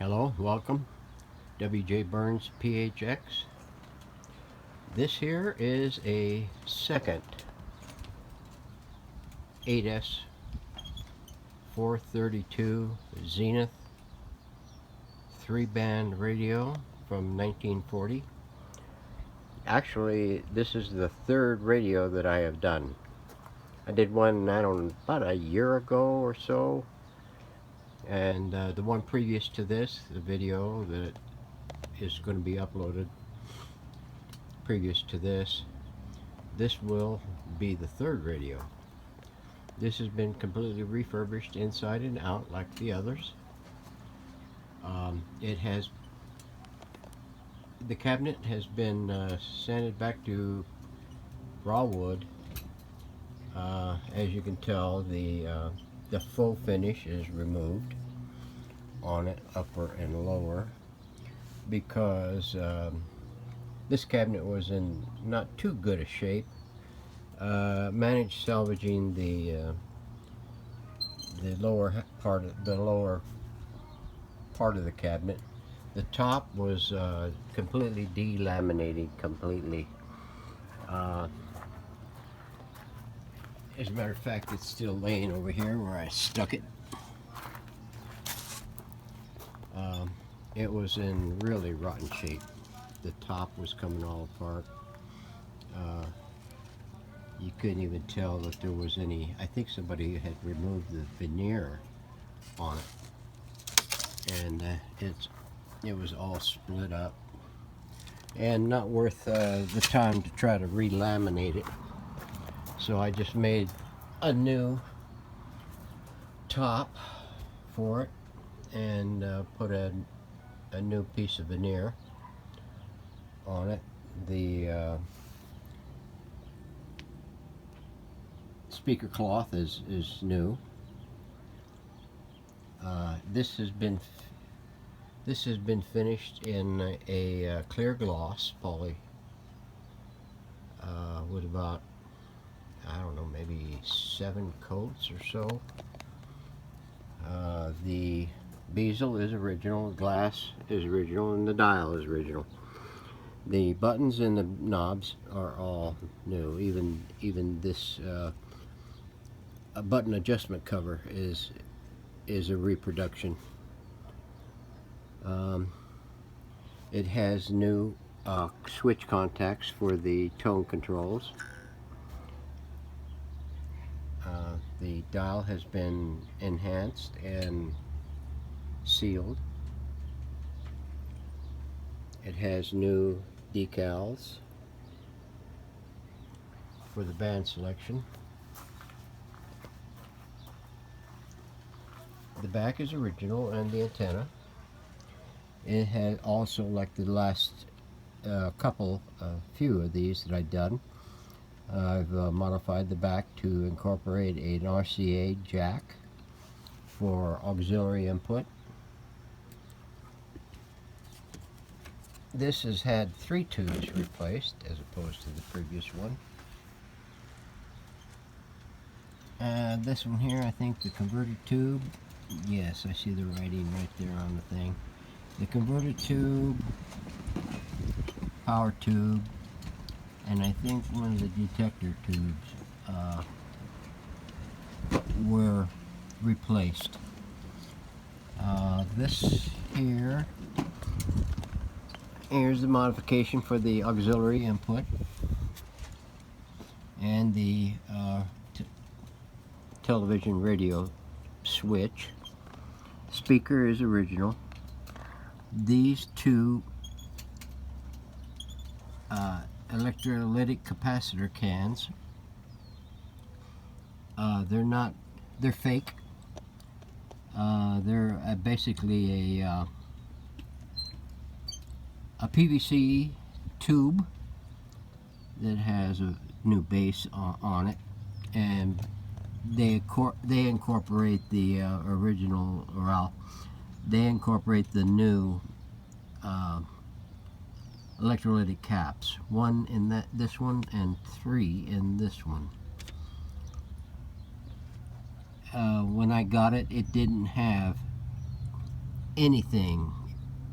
Hello, welcome. WJ Burns PHX. This here is a second 8S 432 Zenith 3-band radio from 1940. Actually, this is the third radio that I have done. I did one, about a year ago or so. And the one previous to this, the video that is going to be uploaded previous to this will be the third radio. This has been completely refurbished inside and out like the others. The cabinet has been sanded back to raw wood. As you can tell, the faux finish is removed on it, upper and lower, because this cabinet was in not too good a shape. Managed salvaging the lower part of the cabinet. The top was completely delaminated completely. As a matter of fact, it's still laying over here where I stuck it. It was in really rotten shape. The top was coming all apart. You couldn't even tell that there was any. I think somebody had removed the veneer on it, and it was all split up, and not worth the time to try to relaminate it. So I just made a new top for it and put a new piece of veneer on it. The speaker cloth is new. This has been finished in a clear gloss poly with about, I don't know, maybe 7 coats or so. The bezel is original, the glass is original, and the dial is original. The buttons and the knobs are all new. Even this a button adjustment cover is a reproduction. It has new switch contacts for the tone controls. The dial has been enhanced and sealed. It has new decals for the band selection. The back is original, and the antenna. It has also, like the last few of these that I've done, I've modified the back to incorporate an RCA jack for auxiliary input. This has had 3 tubes replaced as opposed to the previous one. This one here, I think the converter tube, yes, I see the writing right there on the thing. The converter tube, power tube, and I think one of the detector tubes were replaced. This here's the modification for the auxiliary input and the television radio switch. Speaker is original. These 2 electrolytic capacitor cans, they're fake. They're basically a PVC tube that has a new base on it, and they incorporate the original, or they incorporate the new electrolytic caps. 1 in this one and 3 in this one. When I got it, it didn't have anything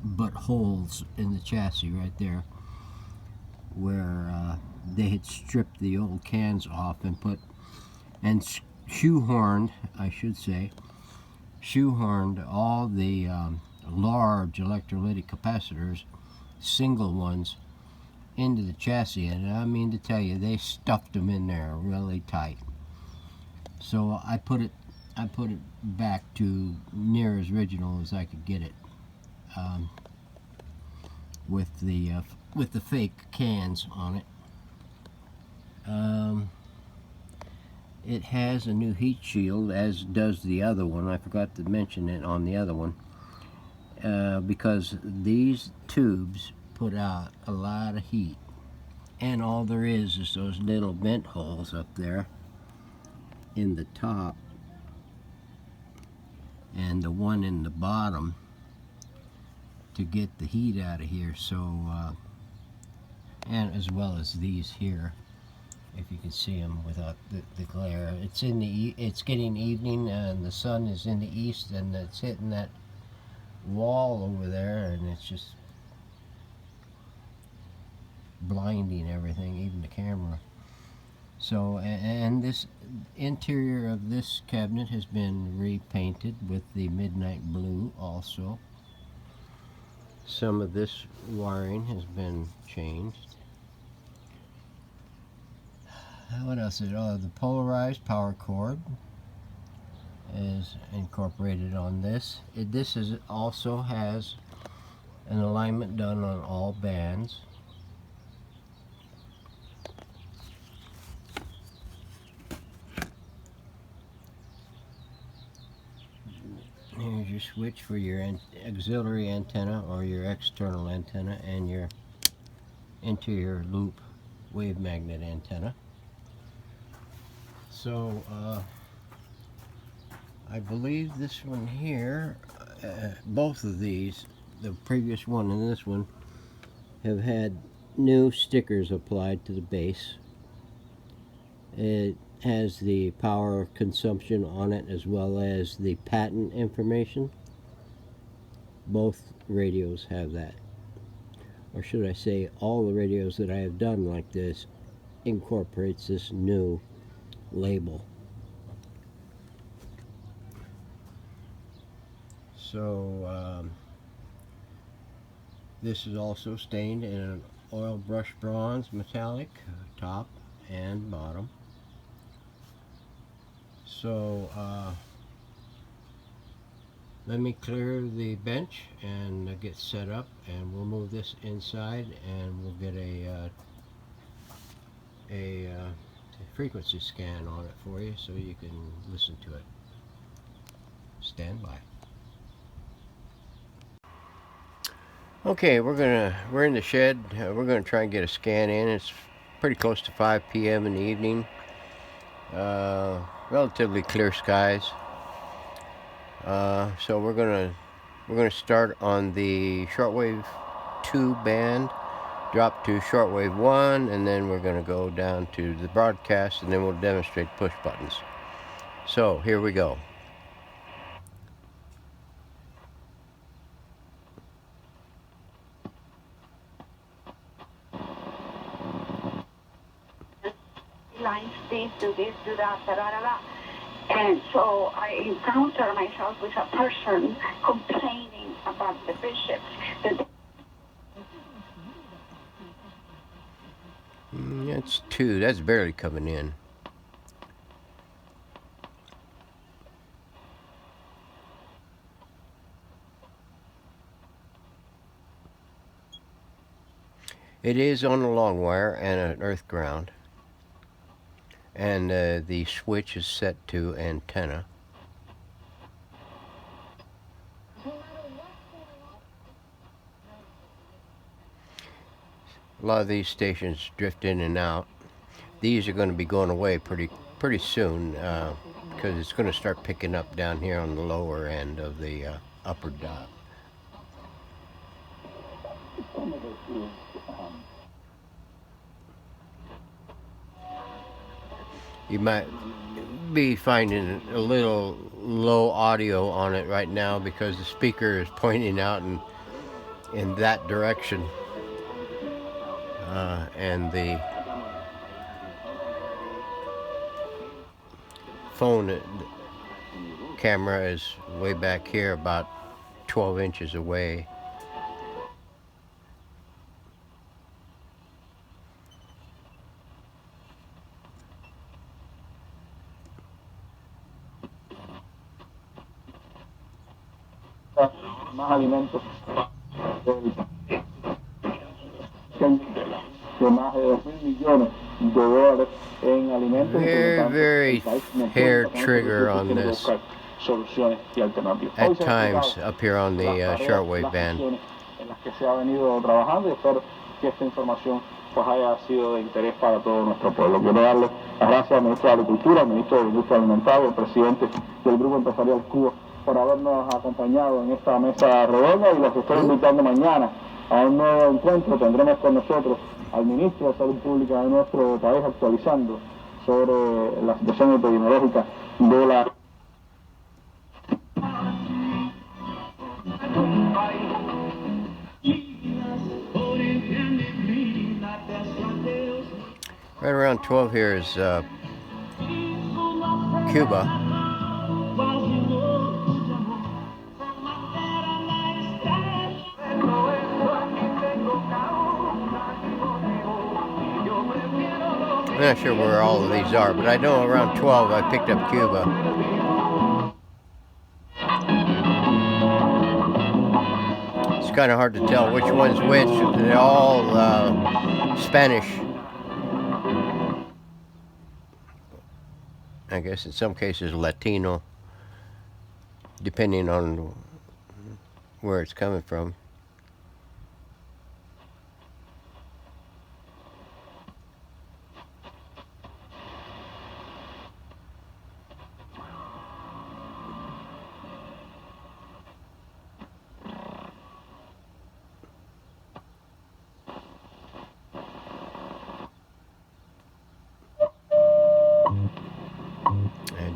but holes in the chassis right there, where they had stripped the old cans off and shoehorned, I should say, shoehorned all the large electrolytic capacitors, single ones, into the chassis, and I mean to tell you, they stuffed them in there really tight. So I put it back to near as original as I could get it, with the fake cans on it. It has a new heat shield, as does the other one. I forgot to mention it on the other one, because these tubes put out a lot of heat, and all there is those little vent holes up there in the top and the one in the bottom to get the heat out of here. So and as well as these here, if you can see them without the glare. It's getting evening, and the sun is in the east, and it's hitting that wall over there, and it's just blinding everything, even the camera. So, and this interior of this cabinet has been repainted with the midnight blue also. Some of this wiring has been changed. What else is it? Oh, the polarized power cord is incorporated on this. This also has an alignment done on all bands. Here's your switch for your auxiliary antenna or your external antenna, and your interior loop wave magnet antenna. So I believe this one here, both of these, the previous one and this one, have had new stickers applied to the base. It has the power consumption on it as well as the patent information. Both radios have that. Or should I say, all the radios that I have done like this incorporates this new label. So this is also stained in an oil brush bronze metallic, top and bottom. So let me clear the bench and get set up, and we'll move this inside, and we'll get a frequency scan on it for you so you can listen to it. Stand by. Okay, we're in the shed. We're gonna try and get a scan in. It's pretty close to 5 p.m. in the evening. Relatively clear skies. So we're gonna start on the shortwave 2 band, drop to shortwave 1, and then we're gonna go down to the broadcast, and then we'll demonstrate push buttons. So here we go. Lines, this, do that, da, da, da, da. And so I encounter myself with a person complaining about the bishops. That's 2. That's barely coming in. It is on a long wire and an earth ground. And the switch is set to antenna. A lot of these stations drift in and out. These are going to be going away pretty soon, because it's going to start picking up down here on the lower end of the upper dot. You might be finding a little low audio on it right now because the speaker is pointing out in that direction, and the phone camera is way back here, about 12 inches away. Más alimentos de más de 2.000 millones de dólares en alimentos. Very hair trigger on this Soluciones y alternativas. at times up here on the shortwave band. En las que se ha venido trabajando y espero que esta información pues haya sido de interés para todo nuestro pueblo. Quiero darle las gracias al ministro de Agricultura, al ministro de Industria Alimentaria, al presidente del Grupo Empresarial Cuba por habernos acompañado en esta mesa redonda y los estoy invitando mañana a un nuevo encuentro. Tendremos con nosotros al ministro de Salud Pública de nuestro país actualizando sobre la situación epidemiológica de la... Right around 12 here is Cuba. I'm not sure where all of these are, but I know around 12 I picked up Cuba. It's kind of hard to tell which one's which. They're all Spanish. I guess in some cases Latino, depending on where it's coming from.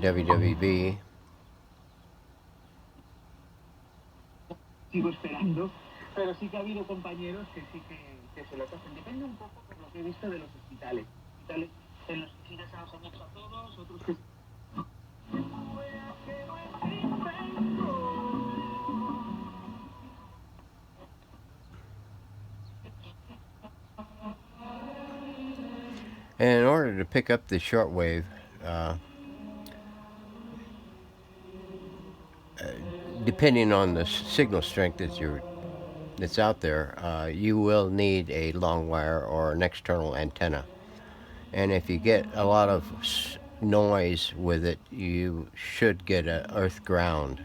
WWB. Sigo esperando, pero sí que ha habido compañeros que sí que se lo hacen. Depende un poco por lo que he visto de los hospitales. Hospitales en los que sí deseamos mucho a todos, otros que... And in order to pick up the shortwave, depending on the signal strength that's out there, you will need a long wire or an external antenna. And if you get a lot of noise with it, you should get an earth ground,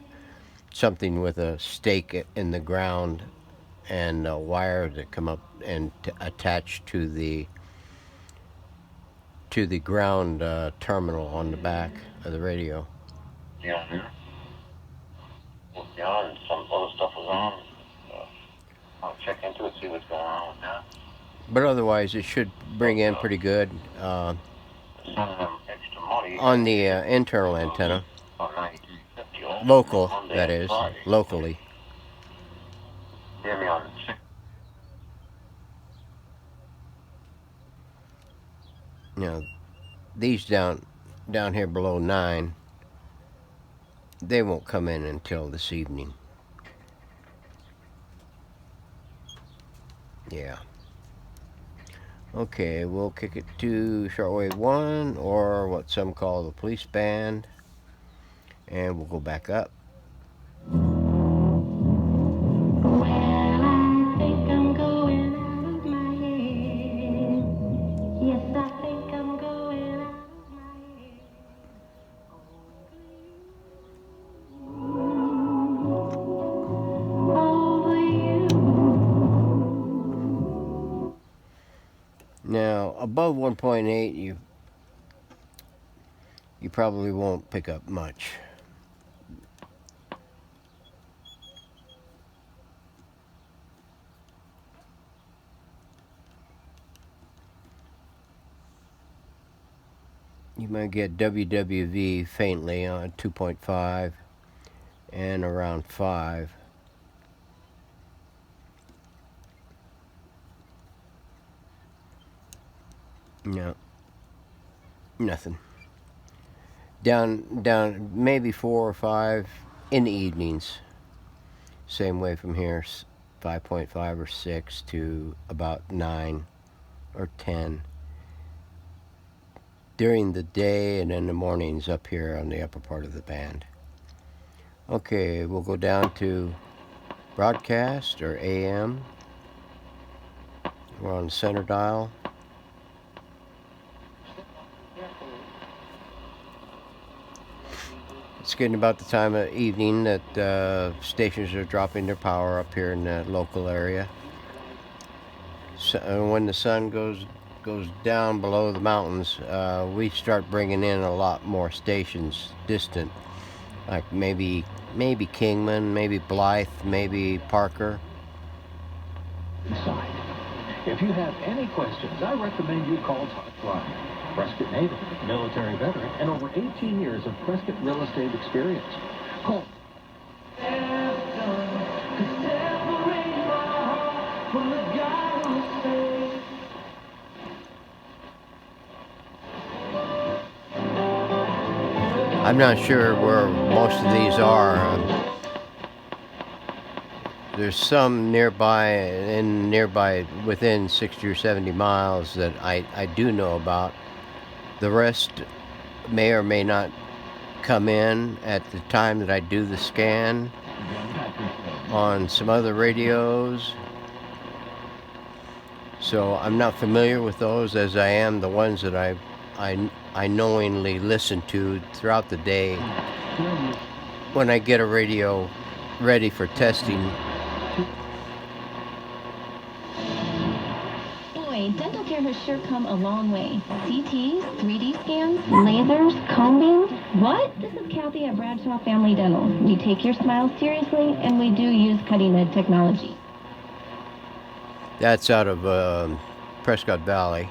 something with a stake in the ground and a wire that come up and attach to the ground terminal on the back of the radio. Yeah, and some other stuff was on. I'll check into it, see what's going on with that. But otherwise, it should bring in pretty good on the internal antenna. Local, that is, locally. Now, these down here below 9, they won't come in until this evening. Yeah. Okay, we'll kick it to shortwave 1, or what some call the police band, and we'll go back up. Now, above 1.8, you probably won't pick up much. You might get WWV faintly on 2.5 and around 5. No, nothing. Down maybe 4 or 5 in the evenings. Same way from here, 5.5 or 6 to about 9 or 10. During the day and in the mornings up here on the upper part of the band. Okay, we'll go down to broadcast or AM. We're on the center dial. It's getting about the time of evening that stations are dropping their power up here in the local area. So when the sun goes down below the mountains, we start bringing in a lot more stations distant, like maybe Kingman, maybe Blythe, maybe Parker. If you have any questions, I recommend you call Todd Fry. Prescott native, military veteran, and over 18 years of Prescott real estate experience. Call. I'm not sure where most of these are. There's some nearby within 60 or 70 miles that I do know about. The rest may or may not come in at the time that I do the scan on some other radios. So I'm not familiar with those as I am the ones that I knowingly listen to throughout the day when I get a radio ready for testing. Dental care has sure come a long way. CTs, 3D scans, lasers, combing. What? This is Kathy at Bradshaw Family Dental. We take your smile seriously, and we do use cutting-edge technology. That's out of Prescott Valley.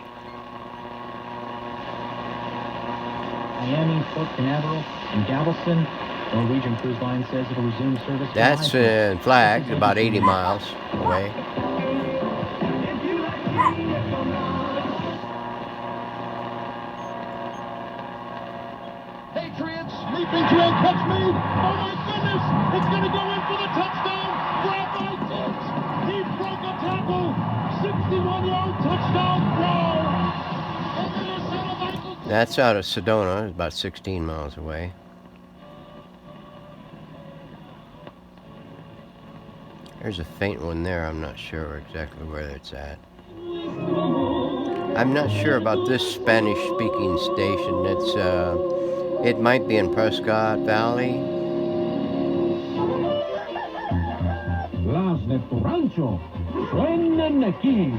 Miami, Port Canaveral, and Galveston. Norwegian Cruise Line says it'll resume service. That's in Flag, about 80 miles away. Patriots leaping to a catch made. Oh my goodness! It's going to go in for the touchdown. Grab by Diggs. He broke a tackle. 61-yard touchdown throw. That's out of Sedona, about 16 miles away. There's a faint one there. I'm not sure exactly where it's at. I'm not sure about this Spanish-speaking station. It might be in Prescott Valley. Las de tu rancho suenan aquí.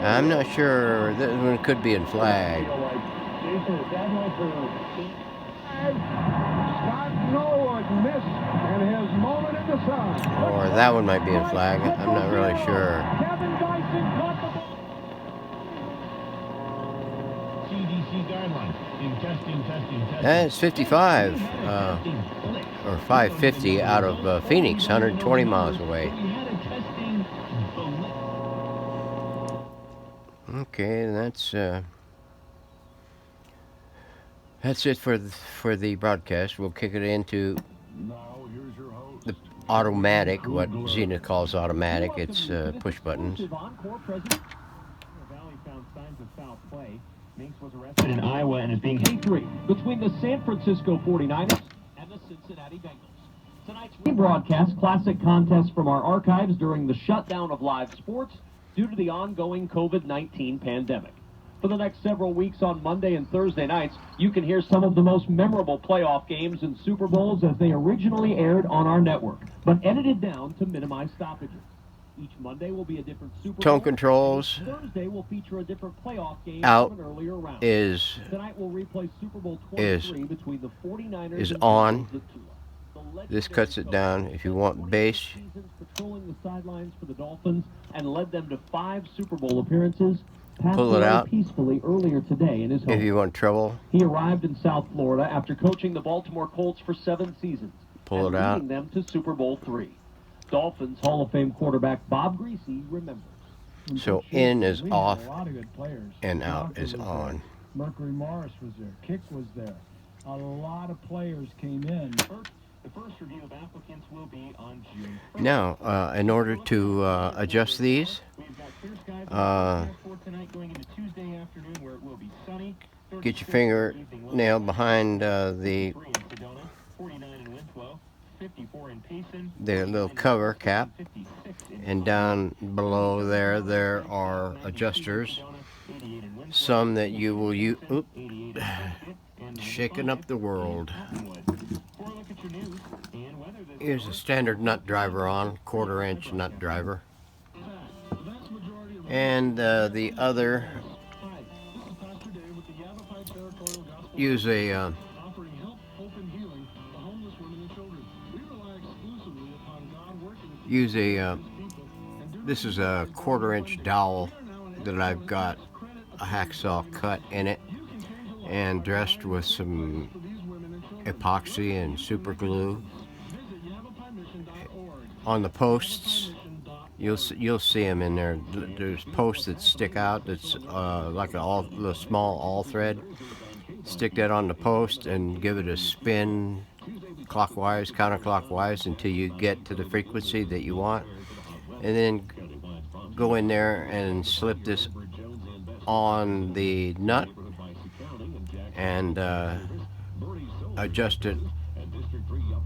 I'm not sure. This one could be in Flag. Or that one might be in Flag. I'm not really sure. That's 55 or 550 out of Phoenix, 120 miles away. Okay, that's it for the broadcast. We'll kick it into the automatic, what Zenith calls automatic. It's push buttons. Was arrested in Iowa and is being victory between the San Francisco 49ers and the Cincinnati Bengals. Tonight's rebroadcast classic contests from our archives during the shutdown of live sports due to the ongoing COVID-19 pandemic. For the next several weeks on Monday and Thursday nights, you can hear some of the most memorable playoff games and Super Bowls as they originally aired on our network, but edited down to minimize stoppages. Each Monday will be a different Super Bowl. Tone controls Thursday will feature a different playoff game out from an earlier round. Tonight we'll replay Super Bowl 23 between the 49ers is and on. the Bengals. This cuts it down. If you want bass, the sidelines for the Dolphins and led them to 5 Super Bowl appearances, passed Pull it away out peacefully earlier today in his home. if you want trouble. He arrived in South Florida after coaching the Baltimore Colts for 7 seasons Pull and it out. leading them to Super Bowl III. Dolphins Hall of Fame quarterback Bob Greasy remembers. So in is off A lot of good players. and out Jonker is was on. there. Mercury Morris was there. Kick was there. A lot of players came in. The first review of applicants will be on June 1st. Now, in order to adjust these, get your fingernail behind the little cover cap, and down below there are adjusters. Some that you will use. Shaking up the world. Here's a standard nut driver on, 1/4-inch nut driver. And the other, use a this is a 1/4-inch dowel that I've got a hacksaw cut in it and dressed with some epoxy and super glue. On the posts, you'll see them in there. There's posts that stick out. That's like a small all thread. Stick that on the post and give it a spin, clockwise, counterclockwise, until you get to the frequency that you want, and then go in there and slip this on the nut and adjust it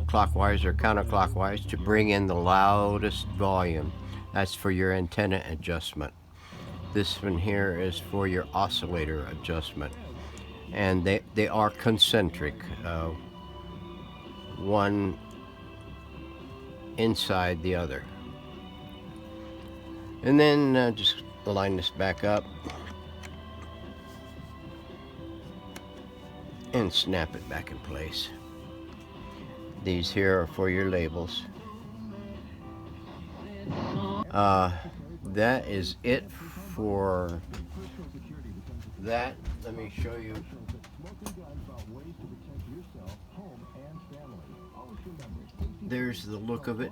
clockwise or counterclockwise to bring in the loudest volume. That's for your antenna adjustment. This one here is for your oscillator adjustment, and they are concentric, one inside the other. And then just line this back up and snap it back in place. These here are for your labels. That is it for that. Let me show you. There's the look of it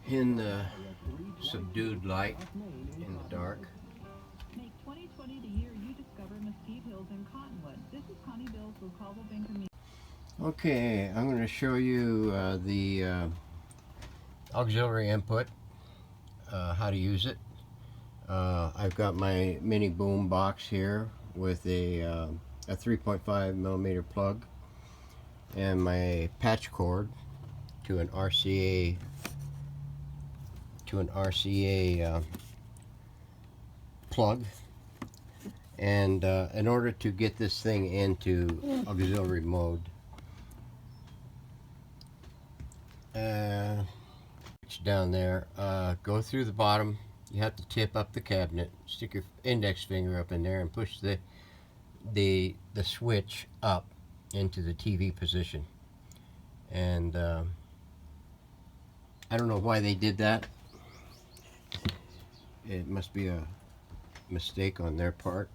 in the subdued light in the dark. Make 2020 the year you discover Mesquite Hills and Cottonwood. This is Connie Bills with Caldwell Banker. Okay, I'm going to show you the auxiliary input, how to use it. I've got my mini boom box here with a 3.5 millimeter plug and my patch cord to an RCA plug. And in order to get this thing into auxiliary mode, down there, go through the bottom. You have to tip up the cabinet, stick your index finger up in there and push the switch up into the TV position. And I don't know why they did that. It must be a mistake on their part,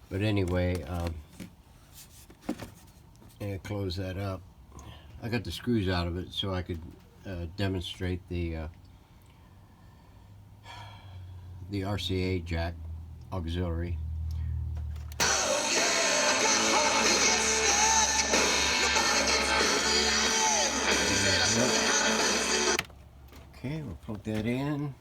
but anyway, and close that up. I got the screws out of it so I could demonstrate the RCA jack auxiliary. Okay, we'll plug that in.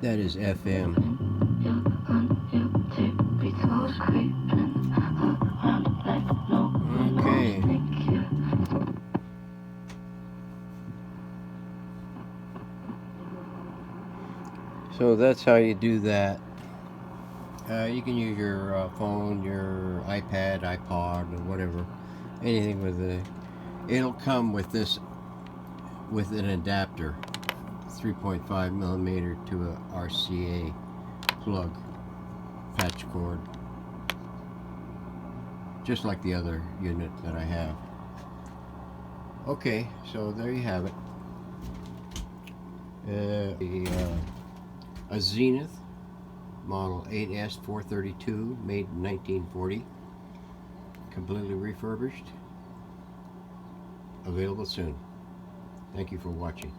That is FM. Okay. So that's how you do that. You can use your phone, your iPad, iPod, or whatever, anything with a. It'll come with this, with an adapter, 3.5 millimeter to a RCA plug, patch cord, just like the other unit that I have. Okay, so there you have it. A Zenith model 8S432, made in 1940, completely refurbished, available soon. Thank you for watching.